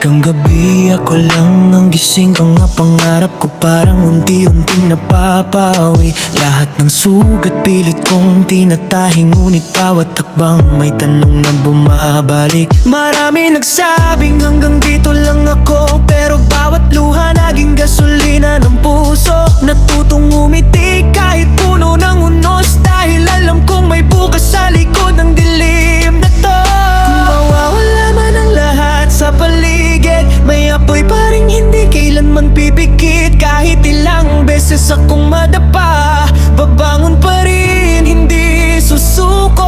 Hanggang gabi ako lang ang gising. Mga pangarap ko parang unti-unting napapawi. Lahat ng sugat pilit kong tinatahing, ngunit bawat takbang may tanong na bumabalik. Marami nagsabing hanggang dito lang ako, pero bawat luha naging gasolina ng puso. Natutong umiti kahit puno ng unos, dahil alam kong may bukas sa likod ng dilim na to. Mawawala man ang lahat sa paligid, may apoy pa rin hindi kailanman pipikit. Kahit ilang beses akong madapa, babangon pa rin, hindi susuko.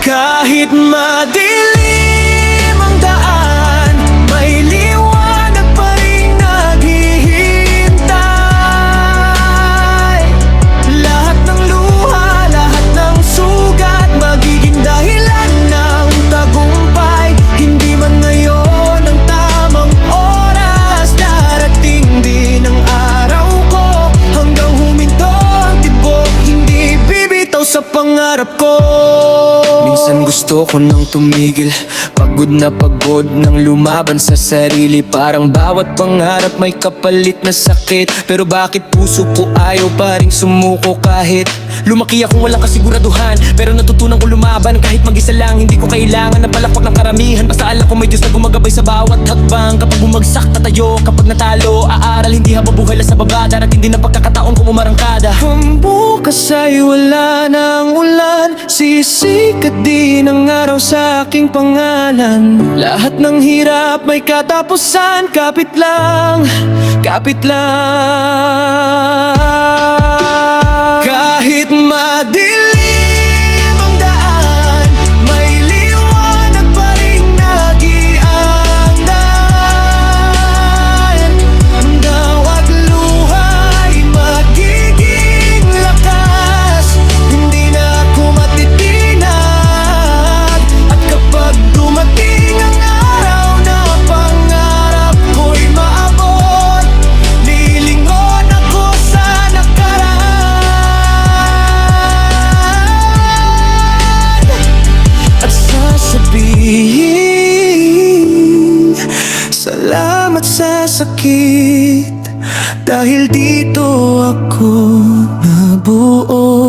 Kahit madilim ang daan, may liwanag pa rin naghihintay. Lahat ng luha, lahat ng sugat, magiging dahilan ng tagumpay. Hindi man ngayon ang tamang oras, darating din ang araw ko. Hanggang huminto ang tibok, hindi bibitaw sa pangarap ko. Minsan gusto ko nang tumigil, pagod na pagod nang lumaban sa sarili. Parang bawat pangarap may kapalit na sakit, pero bakit puso ko ayaw pa rin sumuko? Kahit lumaki ako walang kasiguraduhan, pero natutunan ko lumaban kahit mag-isa lang. Hindi ko kailangan ng palakpak ng karamihan, basta alam ko may Diyos na gumagabay sa bawat hakbang. Kapag bumagsak tatayo, kapag natalo aaral, hindi habang buhay lang sa baba. Darating din ang pagkakataon kung umarangkada. Ang bukas ay wala ng ulan, sisikat din ang araw sa aking pangalan. Lahat ng hirap may katapusan, kapit lang, kapit lang. Kahit madilim ang daan, may liwanag pa rin nag-iandan. Ang bawat luha ay magiging lakas, hindi na ako matitinag. At kapag dumating ang araw na pangarap ko'y maabot, lilingon ako sa nakaraan at sasabihin salamat sa sakit, dahil dito ako nabuo.